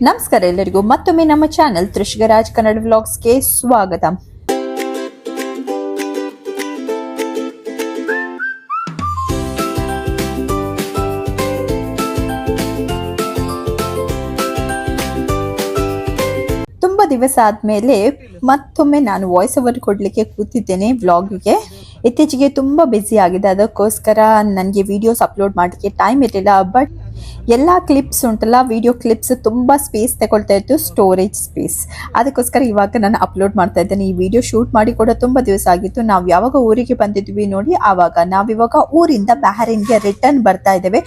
ನಮಸ್ಕಾರ ಎಲ್ಲರಿಗೂ ಮತ್ತೊಮ್ಮೆ ನಮ್ಮ ಚಾನೆಲ್ ತ್ರಿಷಿಗರಾಜ್ ಕನ್ನಡ ವ್ಲಾಗ್ಸ್ಗೆ ಸ್ವಾಗತ. ತುಂಬಾ ದಿವಸ ಆದ್ಮೇಲೆ ಮತ್ತೊಮ್ಮೆ ನಾನು ವಾಯ್ಸ್ ಓವರ್ ಕೊಡ್ಲಿಕ್ಕೆ ಕೂತಿದ್ದೇನೆ ವ್ಲಾಗಿಗೆ. ಇತ್ತೀಚೆಗೆ ತುಂಬಾ ಬ್ಯುಸಿ ಆಗಿದೆ, ಅದಕ್ಕೋಸ್ಕರ ನನಗೆ ವಿಡಿಯೋಸ್ ಅಪ್ಲೋಡ್ ಮಾಡಲಿಕ್ಕೆ ಟೈಮ್ ಇರಲಿಲ್ಲ. ಬಟ್ ಎಲ್ಲ ಕ್ಲಿಪ್ಸ್ ಉಂಟಲ್ಲ, ವಿಡಿಯೋ ಕ್ಲಿಪ್ಸ್ ತುಂಬ ಸ್ಪೇಸ್ ತಗೊಳ್ತಾ ಇತ್ತು, ಸ್ಟೋರೇಜ್ ಸ್ಪೇಸ್. ಅದಕ್ಕೋಸ್ಕರ ಇವಾಗ ನಾನು ಅಪ್ಲೋಡ್ ಮಾಡ್ತಾ ಇದ್ದೇನೆ. ಈ ವಿಡಿಯೋ ಶೂಟ್ ಮಾಡಿ ಕೂಡ ತುಂಬ ದಿವಸ ಆಗಿತ್ತು. ನಾವು ಯಾವಾಗ ಊರಿಗೆ ಬಂದಿದ್ವಿ ನೋಡಿ, ಆವಾಗ ನಾವಿವಾಗ ಊರಿಂದ ಬಹರೇನ್ಗೆ ರಿಟರ್ನ್ ಬರ್ತಾ ಇದ್ದೇವೆ.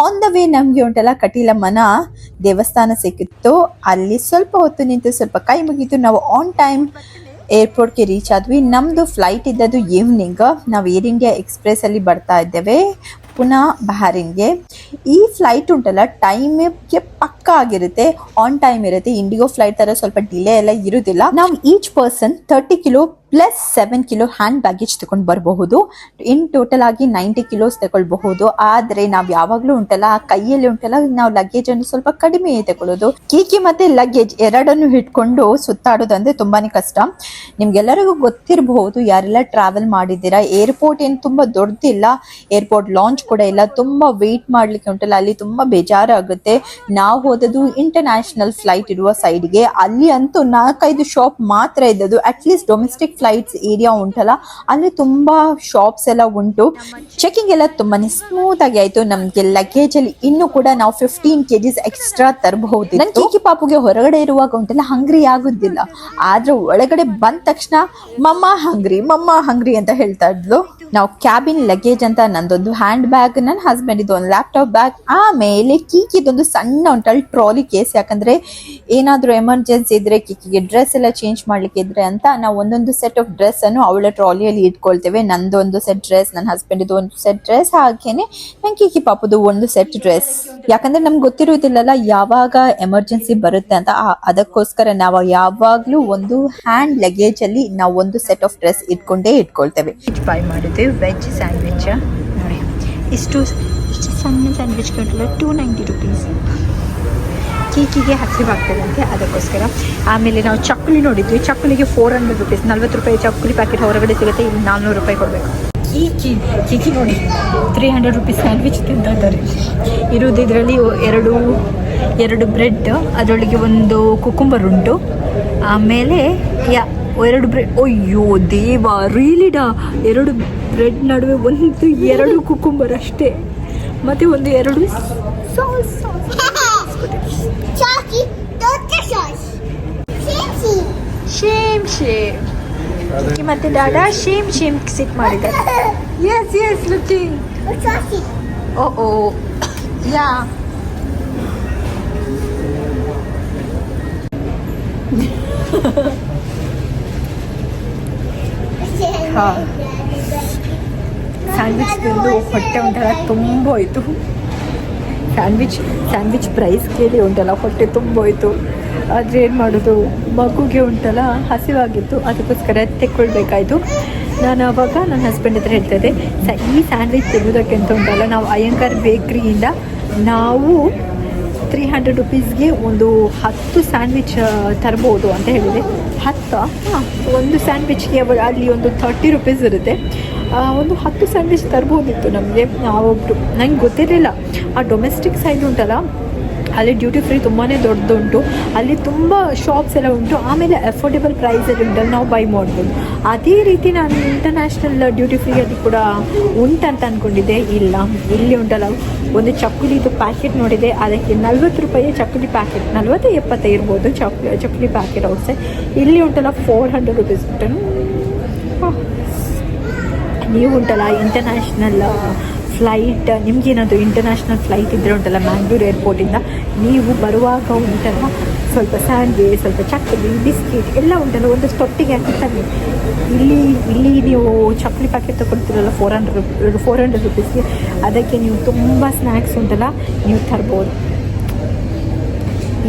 ಆನ್ ದ ವೇ ನಮಗೆ ಉಂಟಲ್ಲ ಕಟೀಲಮ್ಮನ ದೇವಸ್ಥಾನ ಸಿಕ್ಕಿತ್ತು. ಅಲ್ಲಿ ಸ್ವಲ್ಪ ಹೊತ್ತು ನಿಂತು ಸ್ವಲ್ಪ ಕೈ ಮುಗಿತು. ನಾವು ಆನ್ ಟೈಮ್ ಏರ್ಪೋರ್ಟ್ಗೆ ರೀಚ್ ಆದ್ವಿ. ನಮ್ಮದು ಫ್ಲೈಟ್ ಇದ್ದದ್ದು ಈವ್ನಿಂಗ್. ನಾವು ಏರ್ ಇಂಡಿಯಾ ಎಕ್ಸ್ಪ್ರೆಸ್ ಅಲ್ಲಿ ಬರ್ತಾ ಇದ್ದೇವೆ ಪುನಃ ಬಹರೇನ್ಗೆ. ಈ ಫ್ಲೈಟ್ ಉಂಟಲ್ಲ ಟೈಮ್ಗೆ ಪಕ್ಕ ಆಗಿರುತ್ತೆ, ಆನ್ ಟೈಮ್ ಇರುತ್ತೆ. ಇಂಡಿಗೋ ಫ್ಲೈಟ್ ತರ ಸ್ವಲ್ಪ ಡಿಲೇ ಎಲ್ಲ ಇರುವುದಿಲ್ಲ. ನಾವು each person 30 kilo plus 7 kilo hand baggage ತಗೊಂಡು ಬರಬಹುದು. ಇನ್ ಟೋಟಲ್ ಆಗಿ 90 ಕಿಲೋಸ್ ತಗೊಳ್ಬಹುದು. ಆದ್ರೆ ನಾವು ಯಾವಾಗ್ಲೂ ಉಂಟಲ್ಲ ಕೈಯಲ್ಲಿ ಉಂಟಲ್ಲ ನಾವು ಲಗೇಜ್ ಅನ್ನು ಸ್ವಲ್ಪ ಕಡಿಮೆ ತಗೊಳ್ಳೋದು. ಕೀಕಿ ಮತ್ತೆ ಲಗೇಜ್ ಎರಡನ್ನು ಇಟ್ಕೊಂಡು ಸುತ್ತಾಡೋದಂದ್ರೆ ತುಂಬಾನೇ ಕಷ್ಟ. ನಿಮ್ಗೆಲ್ಲರಿಗೂ ಗೊತ್ತಿರಬಹುದು ಯಾರೆಲ್ಲ ಟ್ರಾವೆಲ್ ಮಾಡಿದ್ದೀರಾ. ಏರ್ಪೋರ್ಟ್ ಏನು ತುಂಬಾ ದೊಡ್ಡದಿಲ್ಲ, ಏರ್ಪೋರ್ಟ್ ಲಾಂಚ್ ಕೂಡ ಇಲ್ಲ. ತುಂಬಾ ವೇಟ್ ಮಾಡ್ಲಿಕ್ಕೆ ಉಂಟಲ್ಲ, ಅಲ್ಲಿ ತುಂಬಾ ಬೇಜಾರಾಗುತ್ತೆ. ನಾವು ಹೋದದ್ದು ಇಂಟರ್ನ್ಯಾಷನಲ್ ಫ್ಲೈಟ್ ಇರುವ ಸೈಡ್ಗೆ. ಅಲ್ಲಿ ಅಂತೂ 4-5 ಶಾಪ್ ಮಾತ್ರ ಇದ್ದದ್ದು. ಅಟ್ಲೀಸ್ಟ್ ಡೊಮೆಸ್ಟಿಕ್ ಫ್ಲೈಟ್ಸ್ ಏರಿಯಾ ಉಂಟಲ್ಲ ಅಲ್ಲಿ ತುಂಬಾ ಶಾಪ್ಸ್ ಎಲ್ಲ ಉಂಟು. ಚೆಕಿಂಗ್ ಎಲ್ಲ ತುಂಬಾನೇ ಸ್ಮೂತ್ ಆಗಿ ಆಯ್ತು. ನಮ್ಗೆ ಲಗೇಜ್ ಅಲ್ಲಿ ಇನ್ನು ಕೂಡ ನಾವು 15 kgs ಎಕ್ಸ್ಟ್ರಾ ತರಬಹುದು. ನನ್ ಕೀಕಿ ಪಾಪುಗೆ ಹೊರಗಡೆ ಇರುವಾಗ ಉಂಟಲ್ಲ ಹಂಗ್ರಿ ಆಗುದಿಲ್ಲ, ಆದ್ರೆ ಒಳಗಡೆ ಬಂದ ತಕ್ಷಣ ಮಮ್ಮ ಹಂಗ್ರಿ ಅಂತ ಹೇಳ್ತಾ ಇದ್ಲು. ನಾವು ಕ್ಯಾಬಿನ್ ಲಗೇಜ್ ಅಂತ ನಂದೊಂದು ಹ್ಯಾಂಡ್ ಬ್ಯಾಗ್, ನನ್ನ ಹಸ್ಬೆಂಡ್ ಇದೊಂದು ಲ್ಯಾಪ್ಟಾಪ್ ಬ್ಯಾಗ್, ಆಮೇಲೆ ಕೀಕಿದೊಂದು ಸಣ್ಣ ಉಂಟಲ್ಲ ಟ್ರಾಲಿ ಕೇಸ್. ಯಾಕಂದ್ರೆ ಏನಾದ್ರೂ ಎಮರ್ಜೆನ್ಸಿ ಇದ್ರೆ ಕೀಕಿಗೆ ಡ್ರೆಸ್ ಎಲ್ಲ ಚೇಂಜ್ ಮಾಡ್ಲಿಕ್ಕೆ ಇದ್ರೆ ಅಂತ ನಾವು ಒಂದೊಂದು ಸೆಟ್ ಆಫ್ ಡ್ರೆಸ್ ಅನ್ನು ಅವಳ ಟ್ರಾಲಿಯಲ್ಲಿ ಇಟ್ಕೊಳ್ತೇವೆ. ನಂದೊಂದು ಸೆಟ್ ಡ್ರೆಸ್, ನನ್ನ ಹಸ್ಬೆಂಡ್ ಇದು ಒಂದು ಸೆಟ್ ಡ್ರೆಸ್, ಹಾಗೇನೆ ನನ್ ಕೀಕಿ ಪಾಪದು ಒಂದು ಸೆಟ್ ಡ್ರೆಸ್. ಯಾಕಂದ್ರೆ ನಮ್ಗೆ ಗೊತ್ತಿರುವುದಿಲ್ಲ ಯಾವಾಗ ಎಮರ್ಜೆನ್ಸಿ ಬರುತ್ತೆ ಅಂತ. ಅದಕ್ಕೋಸ್ಕರ ನಾವು ಯಾವಾಗ್ಲೂ ಒಂದು ಹ್ಯಾಂಡ್ ಲಗೇಜ್ ಅಲ್ಲಿ ನಾವು ಒಂದು ಸೆಟ್ ಆಫ್ ಡ್ರೆಸ್ ಇಟ್ಕೊಳ್ತೇವೆ. ಬೈ ಮಾಡಿದ್ವಿ ವೆಜ್ ಸ್ಯಾಂಡ್ವಿಚ್ ನೋಡಿ, ಇಷ್ಟು ಸಣ್ಣ ಸ್ಯಾಂಡ್ವಿಚ್ ಕಟ್ಟಲ್ಲ 290 rupees. ಕೀಕಿಗೆ ಹಸಿವಾಗ್ತದಂತೆ ಅದಕ್ಕೋಸ್ಕರ. ಆಮೇಲೆ ನಾವು ಚಕ್ಕುಲಿ ನೋಡಿದ್ವಿ, ಚಕ್ಕುಲಿಗೆ 400 rupees, 40 ರೂಪಾಯಿ ಚಕ್ಕುಲಿ ಪ್ಯಾಕೆಟ್ ಹೊರಗಡೆ ಸಿಗುತ್ತೆ. ಇಲ್ಲಿ 400 ರೂಪಾಯಿ ಕೊಡಬೇಕು. ಕೀಕಿ ನೋಡಿ 300 rupees ಸ್ಯಾಂಡ್ವಿಚ್ ತಿಂತಾ ಇದ್ದಾರೆ. ಇರೋದು ಇದರಲ್ಲಿ ಎರಡು ಬ್ರೆಡ್, ಅದರೊಳಗೆ ಒಂದು ಕುಕುಂಬರ್ ಉಂಟು, ಆಮೇಲೆ 2 ಬ್ರೆಡ್. ಅಯ್ಯೋ ದೇವ, ರೀಲಿಡಾ 2 ಬ್ರೆಡ್ ನಡುವೆ 2 ಕುಕುಂಬರ್ ಅಷ್ಟೇ, ಮತ್ತೆ 2 ಸಾಸ್. ಶೇಮ್ ಮತ್ತೆ ದಾದಾ ಶೇಮ್ ಸಿಟ್ ಮಾಡಿದ್ದಾರೆ. Yes looking. Oh ya sandwich ತಿಂದು ಹೊಟ್ಟೆ ಉಂಟಲ್ಲ ತುಂಬ ಹೋಯ್ತು. ಸ್ಯಾಂಡ್ವಿಚ್ ಪ್ರೈಸ್ ಕೇಳಿ ಉಂಟಲ್ಲ ಹೊಟ್ಟೆ ತುಂಬ ಹೋಯ್ತು. ಆದರೆ ಏನು ಮಾಡೋದು, ಮಗುಗೆ ಉಂಟಲ್ಲ ಹಸಿವಾಗಿತ್ತು, ಅದಕ್ಕೋಸ್ಕರ ತೆಕ್ಕೊಳ್ಬೇಕಾಯ್ತು. ನಾನು ಆವಾಗ ನನ್ನ ಹಸ್ಬೆಂಡ್ ಹತ್ರ ಹೇಳ್ತಾ ಇದ್ದೆ, ಈ ಸ್ಯಾಂಡ್ವಿಚ್ ತೆಗೋದಕ್ಕೆ ಅಂತ ಉಂಟಲ್ಲ ನಾವು ಅಯ್ಯಂಗಾರ್ ಬೇಕ್ರಿಯಿಂದ ನಾವು 300 rupeesಗೆ ಒಂದು 10 ಸ್ಯಾಂಡ್ವಿಚ್ ತರ್ಬೋದು ಅಂತ ಹೇಳಿದೆ. 10 ಒಂದು ಸ್ಯಾಂಡ್ವಿಚ್ಗೆ ಅಲ್ಲಿ ಒಂದು 30 rupees ಇರುತ್ತೆ. ಒಂದು 10 ಸ್ಯಾಂಡ್ವಿಚ್ ತರ್ಬೋದಿತ್ತು ನಮಗೆ. ನಾವೊಬ್ಬರು ನಂಗೆ ಗೊತ್ತಿರಲಿಲ್ಲ ಆ ಡೊಮೆಸ್ಟಿಕ್ ಸೈಡ್ ಉಂಟಲ್ಲ ಅಲ್ಲಿ ಡ್ಯೂಟಿ ಫ್ರೀ ತುಂಬಾ ದೊಡ್ಡದುಂಟು, ಅಲ್ಲಿ ತುಂಬ ಶಾಪ್ಸ್ ಎಲ್ಲ ಉಂಟು. ಆಮೇಲೆ ಅಫೋರ್ಡೆಬಲ್ ಪ್ರೈಸಲ್ಲಿ ಉಂಟಲ್ಲ ನಾವು ಬೈ ಮಾಡ್ಬೋದು. ಅದೇ ರೀತಿ ನಾನು ಇಂಟರ್ನ್ಯಾಷನಲ್ ಡ್ಯೂಟಿ ಫ್ರೀ ಅಲ್ಲಿ ಕೂಡ ಉಂಟಂತ ಅಂದ್ಕೊಂಡಿದ್ದೆ. ಇಲ್ಲ, ಇಲ್ಲಿ ಉಂಟಲ್ಲ ಒಂದು ಚಕ್ಕುಲಿದು ಪ್ಯಾಕೆಟ್ ನೋಡಿದೆ, ಅದಕ್ಕೆ 40 ರೂಪಾಯಿ ಚಕ್ಕುಲಿ ಪ್ಯಾಕೆಟ್, 40-70 ಇರ್ಬೋದು ಚಕ್ಕುಲಿ ಪ್ಯಾಕೆಟ್ ಔಟ್ಸೈಡ್. ಇಲ್ಲಿ ಉಂಟಲ್ಲ 400 rupees ಉಂಟು. ನೀವು ಉಂಟಲ್ಲ ಇಂಟರ್ನ್ಯಾಷನಲ್ ಫ್ಲೈಟ್, ನಿಮಗೇನಾದರೂ ಇಂಟರ್ನ್ಯಾಷನಲ್ ಫ್ಲೈಟ್ ಇದ್ದರೆ ಉಂಟಲ್ಲ ಮ್ಯಾಂಗ್ಳೂರು ಏರ್ಪೋರ್ಟಿಂದ, ನೀವು ಬರುವಾಗ ಉಂಟಲ್ಲ ಸ್ವಲ್ಪ ಸ್ಯಾಂಡ್ವಿಚ್, ಸ್ವಲ್ಪ ಚಕ್ಕಲಿ, ಬಿಸ್ಕಿಟ್ ಎಲ್ಲ ಉಂಟಲ್ಲ ಒಂದು ತೊಟ್ಟಿಗೆ ಹಾಕಿ ತನ್ನಿ. ಇಲ್ಲಿ ನೀವು ಚಕ್ಕಲಿ ಪ್ಯಾಕೆಟ್ ತೊಗೊಳ್ತೀರಲ್ಲ 400 rupeesಗೆ, ಅದಕ್ಕೆ ನೀವು ತುಂಬ ಸ್ನ್ಯಾಕ್ಸ್ ಉಂಟಲ್ಲ ನೀವು ತರ್ಬೋದು.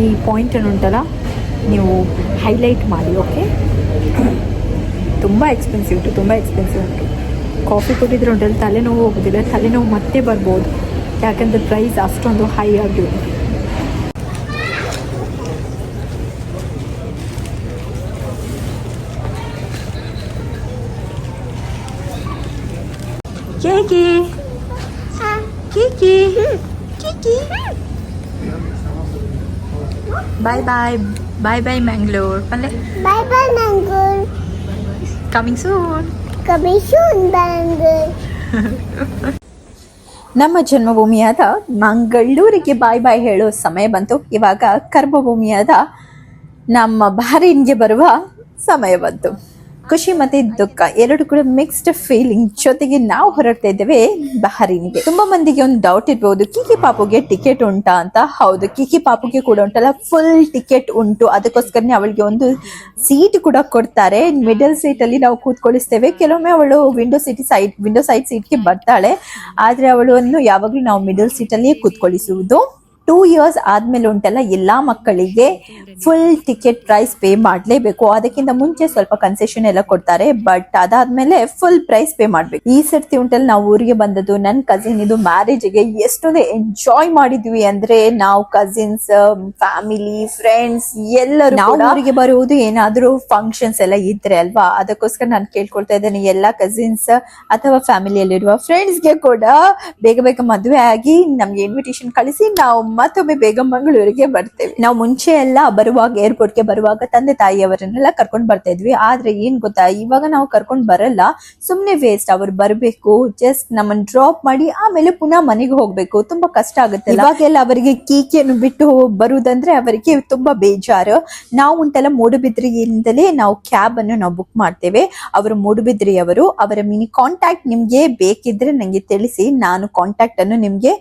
ಈ ಪಾಯಿಂಟನ್ನು ಉಂಟಲ್ಲ ನೀವು ಹೈಲೈಟ್ ಮಾಡಿ. ಓಕೆ, ತುಂಬ ಎಕ್ಸ್ಪೆನ್ಸಿವ್ ಉಂಟು. ಕಾಫಿ ಕುಡಿದ್ರೆ ಉಂಟಲ್ಲ ತಲೆನೋವು ಹೋಗೋದಿಲ್ಲ, ತಲೆನೋವು ಮತ್ತೆ ಬರ್ಬೋದು, ಯಾಕಂದರೆ ಪ್ರೈಸ್ ಅಷ್ಟೊಂದು ಹೈ ಆಗಿ ಕೇಕಿ ಕಿಕಿ ಕಿಕಿ ಬಾಯ್ ಬಾಯ್ ಬಾಯ್ ಬಾಯ್ ಮ್ಯಾಂಗ್ಳೂರ್ ಪಲ್ಲೆ Bye bye, Mangur. Coming soon. Coming soon, Mangur. ನಮ್ಮ ಜನ್ಮಭೂಮಿಯಾದ ಮಂಗಳೂರಿಗೆ ಬಾಯ್ ಬಾಯ್ ಹೇಳೋ ಸಮಯ ಬಂತು. ಇವಾಗ ಕರ್ಮಭೂಮಿಯಾದ ನಮ್ಮ ಬಹರೀನ್ಗೆ ಬರುವ ಸಮಯ ಬಂತು. ಖುಷಿ ಮತ್ತೆ ದುಃಖ ಎರಡು ಕೂಡ ಮಿಕ್ಸ್ಡ್ ಫೀಲಿಂಗ್ ಜೊತೆಗೆ ನಾವು ಹೊರಡ್ತಾ ಇದ್ದೇವೆ ಬಹರೀನ್ಗೆ. ತುಂಬಾ ಮಂದಿಗೆ ಒಂದು ಡೌಟ್ ಇರ್ಬೋದು, ಕಿಕಿ ಪಾಪುಗೆ ಟಿಕೆಟ್ ಉಂಟಾ ಅಂತ. ಹೌದು, ಕಿಕಿ ಪಾಪುಗೆ ಕೂಡ ಉಂಟಲ್ಲ, ಫುಲ್ ಟಿಕೆಟ್ ಉಂಟು. ಅದಕ್ಕೋಸ್ಕರನೇ ಅವಳಿಗೆ ಒಂದು ಸೀಟ್ ಕೂಡ ಕೊಡ್ತಾರೆ. ಮಿಡಲ್ ಸೀಟ್ ಅಲ್ಲಿ ನಾವು ಕೂತ್ಕೊಳ್ಳಿಸ್ತೇವೆ. ಕೆಲವೊಮ್ಮೆ ಅವಳು ವಿಂಡೋ ಸೈಡ್ ಸೀಟ್ಗೆ ಬರ್ತಾಳೆ, ಆದ್ರೆ ಅವಳನ್ನು ಯಾವಾಗ್ಲೂ ನಾವು ಮಿಡಲ್ ಸೀಟ್ ಅಲ್ಲಿಯೇ ಕೂತ್ಕೊಳ್ಳಿಸುವುದು. 2 years ಆದ್ಮೇಲೆ ಉಂಟಲ್ಲ, ಎಲ್ಲಾ ಮಕ್ಕಳಿಗೆ ಫುಲ್ ಟಿಕೆಟ್ ಪ್ರೈಸ್ ಪೇ ಮಾಡ್ಲೇಬೇಕು. ಅದಕ್ಕಿಂತ ಮುಂಚೆ ಸ್ವಲ್ಪ ಕನ್ಸೆಷನ್ ಎಲ್ಲ ಕೊಡ್ತಾರೆ, ಬಟ್ ಅದಾದ್ಮೇಲೆ ಫುಲ್ ಪ್ರೈಸ್ ಪೇ ಮಾಡ್ಬೇಕು. ಈ ಸರ್ತಿ ಉಂಟಲ್ಲ, ನಾವು ಊರಿಗೆ ಬಂದದ್ದು ನನ್ನ ಕಸಿನ್ ಇದು ಮ್ಯಾರೇಜ್ಗೆ ಎಷ್ಟೊಂದು ಎಂಜಾಯ್ ಮಾಡಿದ್ವಿ ಅಂದ್ರೆ, ನಾವು ಕಸಿನ್ಸ್, ಫ್ಯಾಮಿಲಿ, ಫ್ರೆಂಡ್ಸ್ ಎಲ್ಲರೂ ನಾವು ಊರಿಗೆ ಬರುವುದು ಏನಾದ್ರೂ ಫಂಕ್ಷನ್ಸ್ ಎಲ್ಲ ಇದ್ರೆ ಅಲ್ವಾ. ಅದಕ್ಕೋಸ್ಕರ ನಾನು ಕೇಳ್ಕೊಳ್ತಾ ಇದ್ದೇನೆ ಎಲ್ಲಾ ಕಸಿನ್ಸ್ ಅಥವಾ ಫ್ಯಾಮಿಲಿಯಲ್ಲಿರುವ ಫ್ರೆಂಡ್ಸ್ಗೆ ಕೂಡ ಬೇಗ ಬೇಗ ಮದುವೆ ಆಗಿ ನಮ್ಗೆ ಇನ್ವಿಟೇಷನ್ ಕಳಿಸಿ ನಾವು ಮತ್ತೊಮ್ಮೆ ಬೇಗ ಮಂಗಳೂರಿಗೆ ಬರ್ತೇವೆ. ನಾವು ಮುಂಚೆ ಎಲ್ಲ ಬರುವಾಗ ಏರ್ಪೋರ್ಟ್ಗೆ ಬರುವಾಗ ತಂದೆ ತಾಯಿಯವರನ್ನೆಲ್ಲ ಕರ್ಕೊಂಡ್ ಬರ್ತಾ ಇದ್ವಿ. ಆದ್ರೆ ಏನ್ ಗೊತ್ತಾ, ಇವಾಗ ನಾವು ಕರ್ಕೊಂಡ್ ಬರಲ್ಲ, ಸುಮ್ನೆ ವೇಸ್ಟ್. ಅವ್ರು ಬರ್ಬೇಕು, ಜಸ್ಟ್ ನಮ್ಮನ್ನ ಡ್ರಾಪ್ ಮಾಡಿ ಆಮೇಲೆ ಪುನಃ ಮನೆಗೆ ಹೋಗ್ಬೇಕು. ತುಂಬಾ ಕಷ್ಟ ಆಗುತ್ತೆ. ಇವಾಗೆಲ್ಲ ಅವರಿಗೆ ಕೀಕಿಯನ್ನು ಬಿಟ್ಟು ಬರುವುದಂದ್ರೆ ಅವರಿಗೆ ತುಂಬಾ ಬೇಜಾರು. ನಾವು ಉಂಟಲ್ಲ ಮೂಡುಬಿದ್ರಿಯಿಂದಲೇ ನಾವು ಕ್ಯಾಬ್ ಅನ್ನು ನಾವು ಬುಕ್ ಮಾಡ್ತೇವೆ. ಅವರು ಮೂಡುಬಿದ್ರಿಯವರು. ಅವರ ಮಿನಿ ಕಾಂಟ್ಯಾಕ್ಟ್ ನಿಮ್ಗೆ ಬೇಕಿದ್ರೆ ನಂಗೆ ತಿಳಿಸಿ, ನಾನು ಕಾಂಟ್ಯಾಕ್ಟ್ ಅನ್ನು ನಿಮ್ಗೆ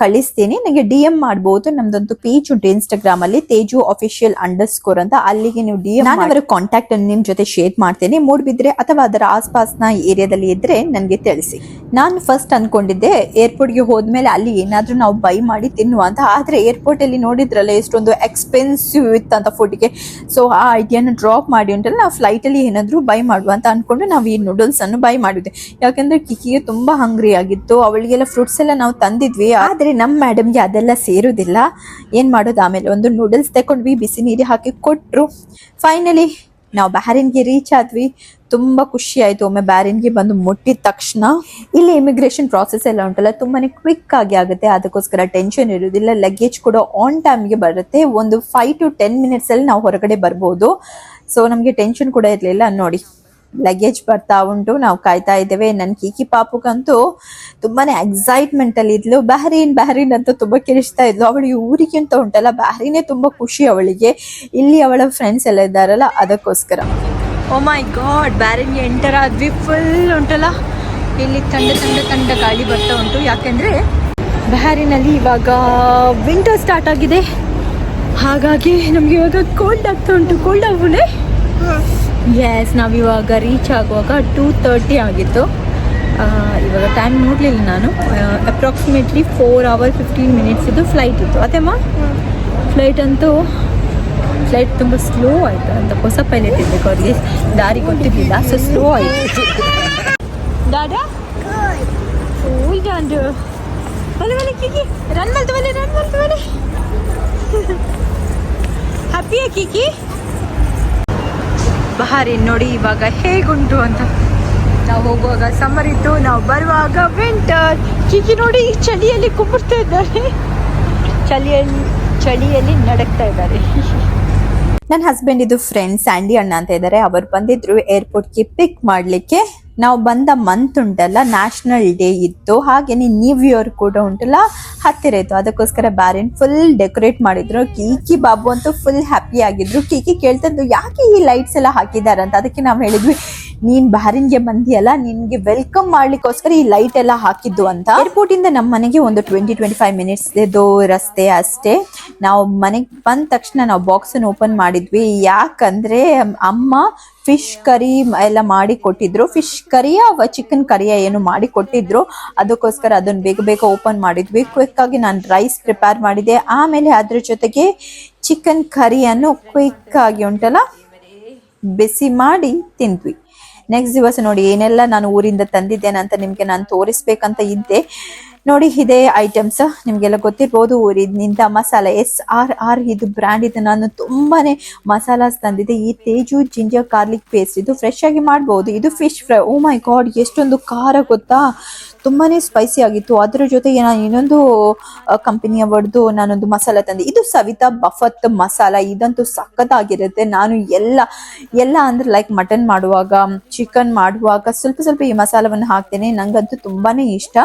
ಕಳಿಸ್ತೀನಿ. ನಂಗೆ DM ಮಾಡಬಹುದು. ನಮ್ದೊಂದು ಪೇಜ್ ಉಂಟು ಇನ್ಸ್ಟಾಗ್ರಾಮ್ ಅಲ್ಲಿ, ತೇಜು ಅಫಿಷಿಯಲ್ _ ಅಂತ. ಅಲ್ಲಿಗೆ ನೀವು DM ನಾನು ಅವರ ಕಾಂಟ್ಯಾಕ್ಟ್ ಅನ್ನು ನಿಮ್ ಜೊತೆ ಶೇರ್ ಮಾಡ್ತೇನೆ. ಮೂಡ್ಬಿದ್ರೆ ಅಥವಾ ಅದರ ಆಸ್ಪಾಸ್ನ ಏರಿಯಾದಲ್ಲಿ ಇದ್ರೆ ನನ್ಗೆ ತಿಳಿಸಿ. ನಾನು ಫಸ್ಟ್ ಅನ್ಕೊಂಡಿದ್ದೆ ಏರ್ಪೋರ್ಟ್ ಗೆ ಹೋದ್ಮೇಲೆ ಅಲ್ಲಿ ಏನಾದ್ರೂ ನಾವು ಬೈ ಮಾಡಿ ತಿನ್ನುವ ಅಂತ. ಆದ್ರೆ ಏರ್ಪೋರ್ಟ್ ಅಲ್ಲಿ ನೋಡಿದ್ರಲ್ಲ ಎಷ್ಟೊಂದು ಎಕ್ಸ್ಪೆನ್ಸಿವ್ ಇತ್ತಂತ ಫುಡ್ಗೆ. ಸೊ ಆ ಐಡಿಯಾನ ಡ್ರಾಪ್ ಮಾಡಿ ಉಂಟಲ್ಲ, ನಾವು ಫ್ಲೈಟ್ ಅಲ್ಲಿ ಏನಾದ್ರೂ ಬೈ ಮಾಡುವ ಅಂತ ಅನ್ಕೊಂಡು ನಾವು ಈ ನೂಡಲ್ಸ್ ಅನ್ನು ಬೈ ಮಾಡಿದ್ವಿ. ಯಾಕಂದ್ರೆ ಕಿಕಿಗೆ ತುಂಬಾ ಹಂಗ್ರಿ ಆಗಿತ್ತು. ಅವಳಿಗೆಲ್ಲ ಫ್ರೂಟ್ಸ್ ಎಲ್ಲ ನಾವು ತಂದಿದ್ವಿ, ಆದ್ರೆ ನಮ್ಮ ಮೇಡಮ್ಗೆ ಅದೆಲ್ಲ ಸೇರುದಿಲ್ಲ. ಏನ್ ಮಾಡೋದು, ಆಮೇಲೆ ಒಂದು ನೂಡಲ್ಸ್ ತಕೊಂಡ್ವಿ, ಬಿಸಿ ನೀರು ಹಾಕಿ ಕೊಟ್ರು. ಫೈನಲಿ ನಾವು ಬಹರೀನ್ಗೆ ರೀಚ್ ಆದ್ವಿ. ತುಂಬಾ ಖುಷಿ ಆಯ್ತು ಒಮ್ಮೆ ಬಹರೀನ್ಗೆ ಬಂದು ಮುಟ್ಟಿದ ತಕ್ಷಣ. ಇಲ್ಲಿ ಇಮಿಗ್ರೇಷನ್ ಪ್ರಾಸೆಸ್ ಎಲ್ಲ ಉಂಟಲ್ಲ, ತುಂಬಾನೇ ಕ್ವಿಕ್ ಆಗಿ ಆಗುತ್ತೆ. ಅದಕ್ಕೋಸ್ಕರ ಟೆನ್ಷನ್ ಇರುವುದಿಲ್ಲ. ಲಗೇಜ್ ಕೂಡ ಆನ್ ಟೈಮ್ಗೆ ಬರುತ್ತೆ. ಒಂದು 5 to 10 minutes ಅಲ್ಲಿ ನಾವು ಹೊರಗಡೆ ಬರ್ಬೋದು. ಸೊ ನಮ್ಗೆ ಟೆನ್ಷನ್ ಕೂಡ ಇರ್ಲಿಲ್ಲ. ನೋಡಿ, ಲಗೇಜ್ ಬರ್ತಾ ಉಂಟು, ನಾವು ಕಾಯ್ತಾ ಇದ್ದೇವೆ. ನನ್ ಕೀಕಿ ಪಾಪುಗಂತೂ ತುಂಬಾನೇ ಎಕ್ಸೈಟ್ಮೆಂಟ್ ಅಲ್ಲಿ ಇದ್ಲು. ಬಹರೀನ್ ಅಂತ ತುಂಬಾ ಕಿರಿಸ್ತಾ ಇದ್ಲು. ಅವಳಿಗೆ ಊರಿಗೆ ಅಂತ ಉಂಟಲ್ಲ, ಬಹರೀನೇ ತುಂಬಾ ಖುಷಿ ಅವಳಿಗೆ. ಇಲ್ಲಿ ಅವಳ ಫ್ರೆಂಡ್ಸ್ ಎಲ್ಲ ಇದ್ದಾರಲ್ಲ, ಅದಕ್ಕೋಸ್ಕರ. ಓ ಮೈ ಗಾಡ್, ಬಹರೀನ್ಗೆ ಎಂಟರ್ ಆದ್ವಿ. ಫುಲ್ ಉಂಟಲ್ಲ ಇಲ್ಲಿ ತಂಡ ಗಾಳಿ ಬರ್ತಾ ಉಂಟು. ಯಾಕೆಂದ್ರೆ ಬಹರೀನಲ್ಲಿ ಇವಾಗ ವಿಂಟರ್ ಸ್ಟಾರ್ಟ್ ಆಗಿದೆ. ಹಾಗಾಗಿ ನಮ್ಗೆ ಇವಾಗ ಕೋಲ್ಡ್ ಆಗ್ತಾ ಉಂಟು. ಕೋಲ್ಡ್ ಆಗುನೆ. ಎಸ್, ನಾವಿವಾಗ ರೀಚ್ ಆಗುವಾಗ 2:30 ಆಗಿತ್ತು. ಇವಾಗ ಟೈಮ್ ನೋಡಲಿಲ್ಲ ನಾನು. ಅಪ್ರಾಕ್ಸಿಮೇಟ್ಲಿ 4 hours 15 minutes ಇದು ಫ್ಲೈಟ್ ಇತ್ತು. ಅದೇಮ್ಮ ಫ್ಲೈಟ್ ತುಂಬ ಸ್ಲೋ ಆಯಿತು ಅಂತ. ಹೊಸ ಪೈಲಟ್ ಇರಬೇಕು, ಅವ್ರಿಗೆ ದಾರಿ ಗೊತ್ತಿರಲಿಲ್ಲ, ಸೊ ಸ್ಲೋ ಆಯಿತು. ದಾದಾ ಕಿಕಿ ರನ್ ಮಾಡ್ತವನೆ. ಹ್ಯಾಪಿಯಾ ಕಿಕಿ? ಬಹರೀನ್ ನೋಡಿ ಇವಾಗ ಹೇಗುಂಟು ಅಂತ. ನಾವು ಹೋಗುವಾಗ ಸಮ್ಮರ್ ಇತ್ತು, ನಾವು ಬರುವಾಗ ವಿಂಟರ್. ಕಿಕಿ ನೋಡಿ ಚಳಿಯಲ್ಲಿ ಕುಂಬಿಡ್ತಾ ಇದ್ದಾರೆ, ಚಳಿಯಲ್ಲಿ ನಡಕ್ತಾ ಇದ್ದಾರೆ. ನನ್ನ ಹಸ್ಬೆಂಡ್ ಇದು ಫ್ರೆಂಡ್ ಸ್ಯಾಂಡಿ ಅಣ್ಣ ಅಂತ ಇದ್ದಾರೆ. ಅವರು ಬಂದಿದ್ರು ಏರ್ಪೋರ್ಟ್ಗೆ ಪಿಕ್ ಮಾಡ್ಲಿಕ್ಕೆ. ನಾವು ಬಂದ ಮಂತ್ ಉಂಟಲ್ಲ, ನ್ಯಾಷನಲ್ ಡೇ ಇತ್ತು, ಹಾಗೇನೆ ನ್ಯೂ ಇಯರ್ ಕೂಡ ಉಂಟಲ್ಲ ಹತ್ತಿರ ಇತ್ತು. ಅದಕ್ಕೋಸ್ಕರ ಬಹರೀನ್ ಫುಲ್ ಡೆಕೋರೇಟ್ ಮಾಡಿದ್ರು. ಕೀಕಿ ಬಾಬು ಅಂತೂ ಫುಲ್ ಹ್ಯಾಪಿ ಆಗಿದ್ರು. ಕೀಕಿ ಕೇಳ್ತದ್ದು ಯಾಕೆ ಈ ಲೈಟ್ಸ್ ಎಲ್ಲ ಹಾಕಿದಾರಂತ. ಅದಕ್ಕೆ ನಾವು ಹೇಳಿದ್ವಿ, ನೀನ್ ಬಹರೀನ್ಗೆ ಬಂದಿಯಲ್ಲ, ನಿನ್ಗೆ ವೆಲ್ಕಮ್ ಮಾಡ್ಲಿಕ್ಕೋಸ್ಕರ ಈ ಲೈಟ್ ಎಲ್ಲ ಹಾಕಿದ್ದು ಅಂತ. ಏರ್ಪೋರ್ಟ್ ಇಂದ ನಮ್ಮ ಮನೆಗೆ ಒಂದು 20-25 minutes ರಸ್ತೆ ಅಷ್ಟೇ. ನಾವು ಮನೆಗೆ ಬಂದ ತಕ್ಷಣ ನಾವು ಬಾಕ್ಸ್ ಅನ್ನು ಓಪನ್ ಮಾಡಿದ್ವಿ. ಯಾಕಂದ್ರೆ ಅಮ್ಮ ಫಿಶ್ ಕರಿ ಎಲ್ಲ ಮಾಡಿ ಕೊಟ್ಟಿದ್ರು. ಫಿಶ್ ಕರಿಯ ಚಿಕನ್ ಕರಿಯ ಏನು ಮಾಡಿ ಕೊಟ್ಟಿದ್ರು. ಅದಕ್ಕೋಸ್ಕರ ಅದನ್ನ ಬೇಗ ಓಪನ್ ಮಾಡಿದ್ವಿ. ಕ್ವಿಕ್ ಆಗಿ ನಾನು ರೈಸ್ ಪ್ರಿಪೇರ್ ಮಾಡಿದೆ. ಆಮೇಲೆ ಅದ್ರ ಜೊತೆಗೆ ಚಿಕನ್ ಕರಿಯನ್ನು ಕ್ವಿಕ್ ಆಗಿ ಉಂಟಲ್ಲ ಬಿಸಿ ಮಾಡಿ ತಿಂದ್ವಿ. ನೆಕ್ಸ್ಟ್ ದಿವಸ ನೋಡಿ ಏನೆಲ್ಲ ನಾನು ಊರಿಂದ ತಂದಿದ್ದೇನೆ ಅಂತ ನಿಮ್ಗೆ ನಾನು ತೋರಿಸ್ಬೇಕಂತ ಇದ್ದೆ. ನೋಡಿ ಇದೇ ಐಟಮ್ಸ್ ನಿಮ್ಗೆಲ್ಲ ಗೊತ್ತಿರ್ಬೋದು. ಇದರಿಂದ ಮಸಾಲ SRR ಇದು ಬ್ರ್ಯಾಂಡ್ ಇದು. ನಾನು ತುಂಬಾನೇ ಮಸಾಲಾಸ್ ತಂದಿದ್ದೆ. ಈ ತೇಜು ಜಿಂಜರ್ ಗಾರ್ಲಿಕ್ ಪೇಸ್ಟ್ ಇದು ಫ್ರೆಶ್ ಆಗಿ ಮಾಡ್ಬೋದು. ಇದು ಫಿಶ್ ಫ್ರೈ. ಓ ಮೈ ಗಾಡ್, ಎಷ್ಟೊಂದು ಖಾರ ಗೊತ್ತಾ, ತುಂಬಾನೇ ಸ್ಪೈಸಿ ಆಗಿತ್ತು. ಅದ್ರ ಜೊತೆಗೆ ನಾನು ಇನ್ನೊಂದು ಕಂಪನಿಯ ನಾನೊಂದು ಮಸಾಲ ತಂದೆ. ಇದು ಸವಿತಾ ಬಫತ್ ಮಸಾಲ. ಇದಂತೂ ಸಖತ್ತಾಗಿರುತ್ತೆ. ನಾನು ಎಲ್ಲ ಅಂದ್ರೆ ಲೈಕ್ ಮಟನ್ ಮಾಡುವಾಗ, ಚಿಕನ್ ಮಾಡುವಾಗ ಸ್ವಲ್ಪ ಈ ಮಸಾಲವನ್ನು ಹಾಕ್ತೇನೆ. ನಂಗಂತೂ ತುಂಬಾನೇ ಇಷ್ಟ.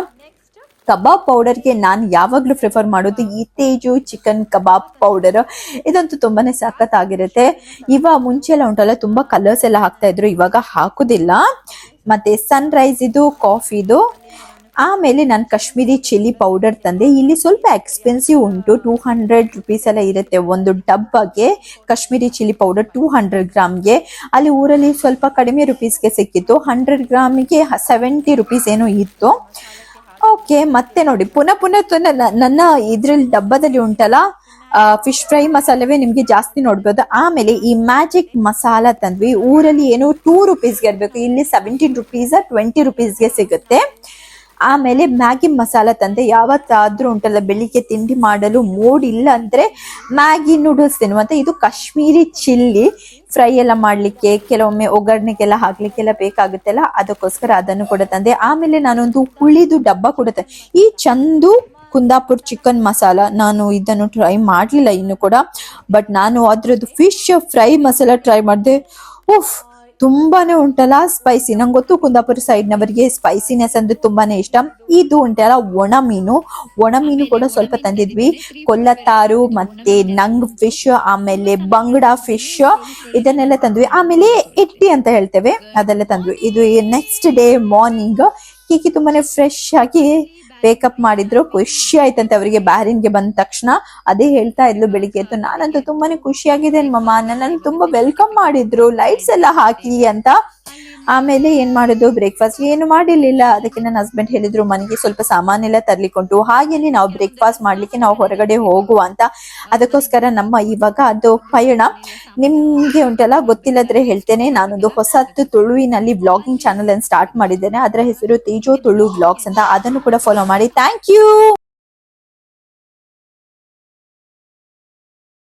ಕಬಾಬ್ ಪೌಡರ್ಗೆ ನಾನು ಯಾವಾಗಲೂ ಪ್ರಿಫರ್ ಮಾಡೋದು ಈ ತೇಜು ಚಿಕನ್ ಕಬಾಬ್ ಪೌಡರ್. ಇದಂತೂ ತುಂಬಾನೇ ಸಖತ್ತಾಗಿರುತ್ತೆ. ಮುಂಚೆ ಎಲ್ಲ ಉಂಟಲ್ಲ ತುಂಬಾ ಕಲರ್ಸ್ ಎಲ್ಲ ಹಾಕ್ತಾ ಇದ್ರು, ಇವಾಗ ಹಾಕುದಿಲ್ಲ. ಮತ್ತೆ ಸನ್ರೈಸ್ ಇದು ಕಾಫಿದು. ಆಮೇಲೆ ನಾನು ಕಾಶ್ಮೀರಿ ಚಿಲ್ಲಿ ಪೌಡರ್ ತಂದೆ. ಇಲ್ಲಿ ಸ್ವಲ್ಪ ಎಕ್ಸ್ಪೆನ್ಸಿವ್ ಉಂಟು, 200 ರುಪೀಸ್ ಎಲ್ಲ ಇರುತ್ತೆ ಒಂದು ಡಬ್ಬಗೆ. ಕಾಶ್ಮೀರಿ ಚಿಲ್ಲಿ ಪೌಡರ್ 200 ಗ್ರಾಮ್ಗೆ. ಅಲ್ಲಿ ಊರಲ್ಲಿ ಸ್ವಲ್ಪ ಕಡಿಮೆ ರುಪೀಸ್ಗೆ ಸಿಕ್ಕಿತ್ತು. 100 ಗ್ರಾಮಿಗೆ 70 ರುಪೀಸ್ ಏನೋ ಇತ್ತು. ಓಕೆ, ಮತ್ತೆ ನೋಡಿ ಪುನಃ ನನ್ನ ಇದ್ರಲ್ಲಿ ಡಬ್ಬದಲ್ಲಿ ಉಂಟಲ್ಲ ಫಿಶ್ ಫ್ರೈ ಮಸಾಲವೇ ನಿಮ್ಗೆ ಜಾಸ್ತಿ ನೋಡ್ಬೋದು. ಆಮೇಲೆ ಈ ಮ್ಯಾಜಿಕ್ ಮಸಾಲ ತಂದ್ವಿ. ಊರಲ್ಲಿ ಏನೋ 2 ರುಪೀಸ್ಗೆ ಇರ್ಬೇಕು, ಇಲ್ಲಿ 17 ರುಪೀಸ್ 20 ರುಪೀಸ್ಗೆ ಸಿಗುತ್ತೆ. ಆಮೇಲೆ ಮ್ಯಾಗಿ ಮಸಾಲ ತಂದೆ. ಯಾವತ್ತಾದ್ರೂ ಉಂಟಲ್ಲ ಬೆಳಿಗ್ಗೆ ತಿಂಡಿ ಮಾಡಲು ಮೂಡ್ ಇಲ್ಲ ಅಂದ್ರೆ ಮ್ಯಾಗಿ ನೂಡಲ್ಸ್ ತಿನ್ನುವಂತ. ಇದು ಕಾಶ್ಮೀರಿ ಚಿಲ್ಲಿ ಫ್ರೈ ಎಲ್ಲ ಮಾಡ್ಲಿಕ್ಕೆ, ಕೆಲವೊಮ್ಮೆ ಒಗ್ಗರಣೆಗೆಲ್ಲ ಹಾಕ್ಲಿಕ್ಕೆಲ್ಲ ಬೇಕಾಗುತ್ತಲ್ಲ, ಅದಕ್ಕೋಸ್ಕರ ಅದನ್ನು ಕೂಡ ತಂದೆ. ಆಮೇಲೆ ನಾನೊಂದು ಹುಳಿದು ಡಬ್ಬ ಕೂಡ ತಂದೆ. ಈ ಚಂದು ಕುಂದಾಪುರ್ ಚಿಕನ್ ಮಸಾಲ. ನಾನು ಇದನ್ನು ಟ್ರೈ ಮಾಡ್ಲಿಲ್ಲ ಇನ್ನು ಕೂಡ, ಬಟ್ ನಾನು ಅದ್ರದ್ದು ಫಿಶ್ ಫ್ರೈ ಮಸಾಲ ಟ್ರೈ ಮಾಡಿದೆ. ಉಫ್, ತುಂಬಾನೇ ಉಂಟಲ್ಲ ಸ್ಪೈಸಿ. ನಂಗೆ ಗೊತ್ತು ಕುಂದಾಪುರ ಸೈಡ್ ನವರಿಗೆ ಸ್ಪೈಸಿನೆಸ್ ಅಂದ್ರೆ ತುಂಬಾನೇ ಇಷ್ಟ. ಇದು ಉಂಟಲ್ಲ ಒಣ ಮೀನು ಕೂಡ ಸ್ವಲ್ಪ ತಂದಿದ್ವಿ. ಕೊಲ್ಲತ್ತಾರು ಮತ್ತೆ ನಂಗ್ ಫಿಶ್, ಆಮೇಲೆ ಬಂಗಡ ಫಿಶ್ ಇದನ್ನೆಲ್ಲ ತಂದ್ವಿ. ಆಮೇಲೆ ಇಟ್ಟಿ ಅಂತ ಹೇಳ್ತೇವೆ, ಅದೆಲ್ಲ ತಂದ್ವಿ. ಇದು ನೆಕ್ಸ್ಟ್ ಡೇ ಮಾರ್ನಿಂಗ್ ಕೀಕಿ ತುಂಬಾನೇ ಫ್ರೆಶ್ ಆಗಿ ಬೇಕಪ್ ಮಾಡಿದ್ರು. ಖುಷಿ ಆಯ್ತಂತೆ ಅವರಿಗೆ ಬ್ಯಾರಿನ್ಗೆ ಬಂದ ತಕ್ಷಣ. ಅದೇ ಹೇಳ್ತಾ ಇದ್ಲು ಬೆಳಿಗ್ಗೆ ಎದ್ದು, ನಾನಂತೂ ತುಂಬಾನೇ ಖುಷಿಯಾಗಿದ್ದೇನೆ ಮಮ್ಮ, ನನ್ನನ್ನು ತುಂಬಾ ವೆಲ್ಕಮ್ ಮಾಡಿದ್ರು ಲೈಟ್ಸ್ ಎಲ್ಲ ಹಾಕಿ ಅಂತ. ಆಮೇಲೆ ಏನ್ ಮಾಡುದು, ಬ್ರೇಕ್ಫಾಸ್ಟ್ ಏನು ಮಾಡಿರ್ಲಿಲ್ಲ. ಅದಕ್ಕೆ ನನ್ನ ಹಸ್ಬೆಂಡ್ ಹೇಳಿದ್ರು ಮನೆಗೆ ಸ್ವಲ್ಪ ಸಾಮಾನೆಲ್ಲ ತರ್ಲಿಕ್ಕುಂಟು, ಹಾಗೇನೆ ನಾವು ಬ್ರೇಕ್ಫಾಸ್ಟ್ ಮಾಡ್ಲಿಕ್ಕೆ ನಾವು ಹೊರಗಡೆ ಹೋಗುವ ಅಂತ. ಅದಕ್ಕೋಸ್ಕರ ನಮ್ಮ ಇವಾಗ ಅದು ಪಯಣ. ನಿಮ್ಗೆ ಉಂಟಲ್ಲ ಗೊತ್ತಿಲ್ಲದ್ರೆ ಹೇಳ್ತೇನೆ, ನಾನೊಂದು ಹೊಸತ್ತು ತುಳುವಿನಲ್ಲಿ ವ್ಲಾಗಿಂಗ್ ಚಾನಲ್ ಅನ್ನು ಸ್ಟಾರ್ಟ್ ಮಾಡಿದ್ದೇನೆ. ಅದರ ಹೆಸರು ತೇಜೋ ತುಳು ವ್ಲಾಗ್ಸ್ ಅಂತ. ಅದನ್ನು ಕೂಡ ಫಾಲೋ ಮಾಡಿ. Thank you.